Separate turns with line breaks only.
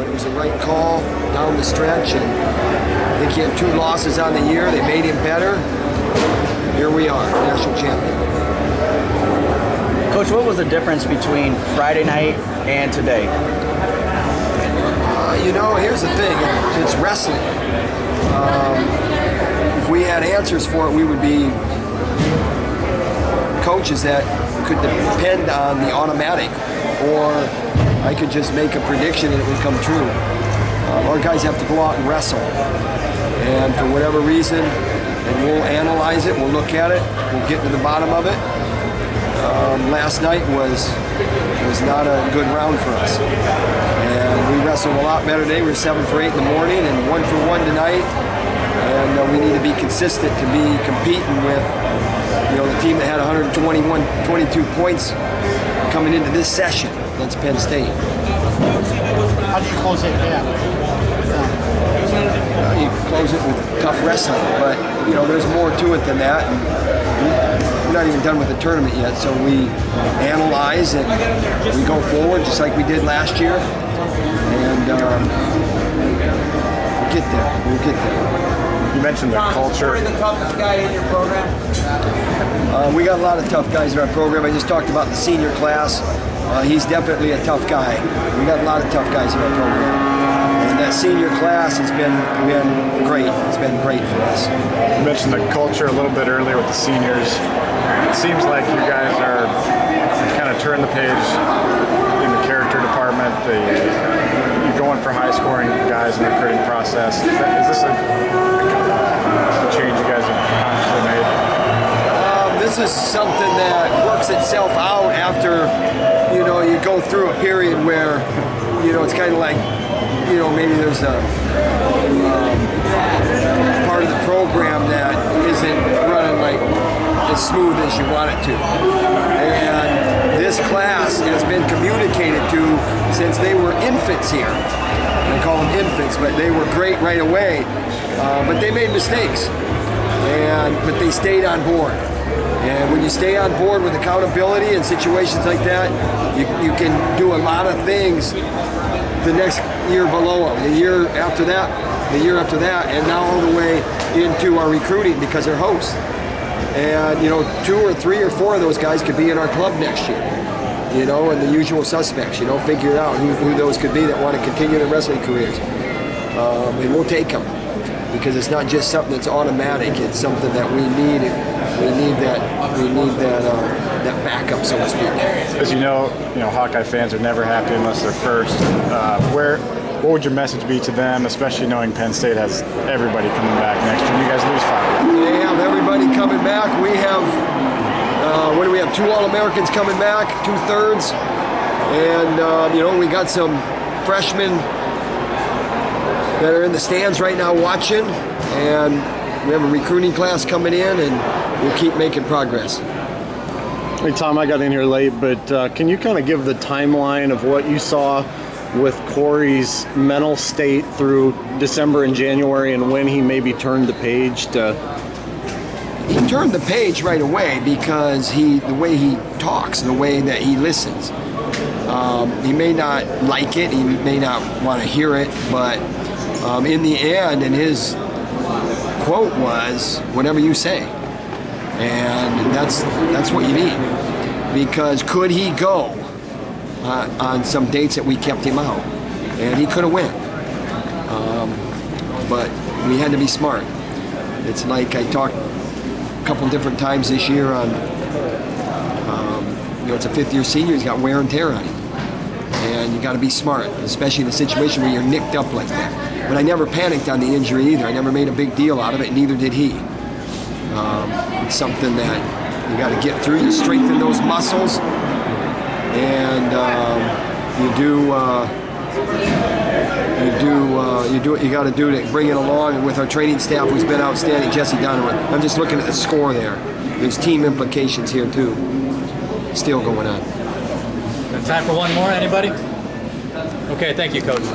but it was the right call down the stretch, and I think he had 2 losses on the year. They made him better. Here we are, national champion.
Coach, what was the difference between Friday night and today?
You know, here's the thing. It's wrestling. If we had answers for it, we would be coaches that could depend on the automatic, or I could just make a prediction and it would come true. Our guys have to go out and wrestle, and for whatever reason, and we'll analyze it, we'll look at it, we'll get to the bottom of it. Last night was not a good round for us, and we wrestled a lot better today. We were 7 for 8 in the morning and 1 for 1 tonight, and we need to be consistent to be competing with, you know, the team that had 22 points coming into this session. That's Penn State.
How do you close it?
You close it with tough wrestling, but you know there's more to it than that. And we're not even done with the tournament yet, so we analyze and we go forward just like we did last year, and we'll get there. We'll get there.
You mentioned the culture.
Who's the toughest guy in your program?
We got a lot of tough guys in our program. I just talked about the senior class. He's definitely a tough guy. We got a lot of tough guys in our program. And that senior class has been great. It's been great for us.
You mentioned the culture a little bit earlier with the seniors. It seems like you guys are kind of turn the page in the character department. You're going for high-scoring guys in the recruiting process. Is this a change you guys have consciously made?
This is something that works itself out after, you know, you go through a period where, you know, it's kind of like, you know, maybe there's a part of the program that isn't running like as smooth as you want it to. And this class has been communicated to since they were infants here. I call them infants, but they were great right away. But they made mistakes, but they stayed on board. And when you stay on board with accountability in situations like that, you can do a lot of things the next year below them, the year after that, and now all the way into our recruiting because they're hosts. And, you know, 2 or 3 or 4 of those guys could be in our club next year, you know, and the usual suspects, you know, figure out who those could be that want to continue their wrestling careers. And we'll take them because it's not just something that's automatic, it's something that we need. We need that backup, so to speak.
As you know, Hawkeye fans are never happy unless they're first. What would your message be to them, especially knowing Penn State has everybody coming back next year? You guys lose 5.
They have everybody coming back. We have, what do we have? 2 All-Americans coming back, 2/3, and you know, we got some freshmen that are in the stands right now watching, and we have a recruiting class coming in, and we'll keep making progress.
Hey Tom, I got in here late, but can you kind of give the timeline of what you saw with Corey's mental state through December and January, and when he maybe turned the page to...
He turned the page right away because the way he talks, the way that he listens. He may not like it, he may not want to hear it, but in the end, and his quote was, "Whatever you say." And that's what you need, because could he go on some dates that we kept him out, and he could have went, but we had to be smart. It's like I talked a couple different times this year on, you know, it's a 5th-year senior, he's got wear and tear on him, and you got to be smart, especially in a situation where you're nicked up like that. But I never panicked on the injury either. I never made a big deal out of it, neither did he. It's something that you got to get through. You strengthen those muscles, and you do what you got to do to bring it along. And with our training staff, who's been outstanding, Jesse Donovan. I'm just looking at the score there. There's team implications here too, still going on.
Got time for one more, anybody? Okay, thank you, Coach.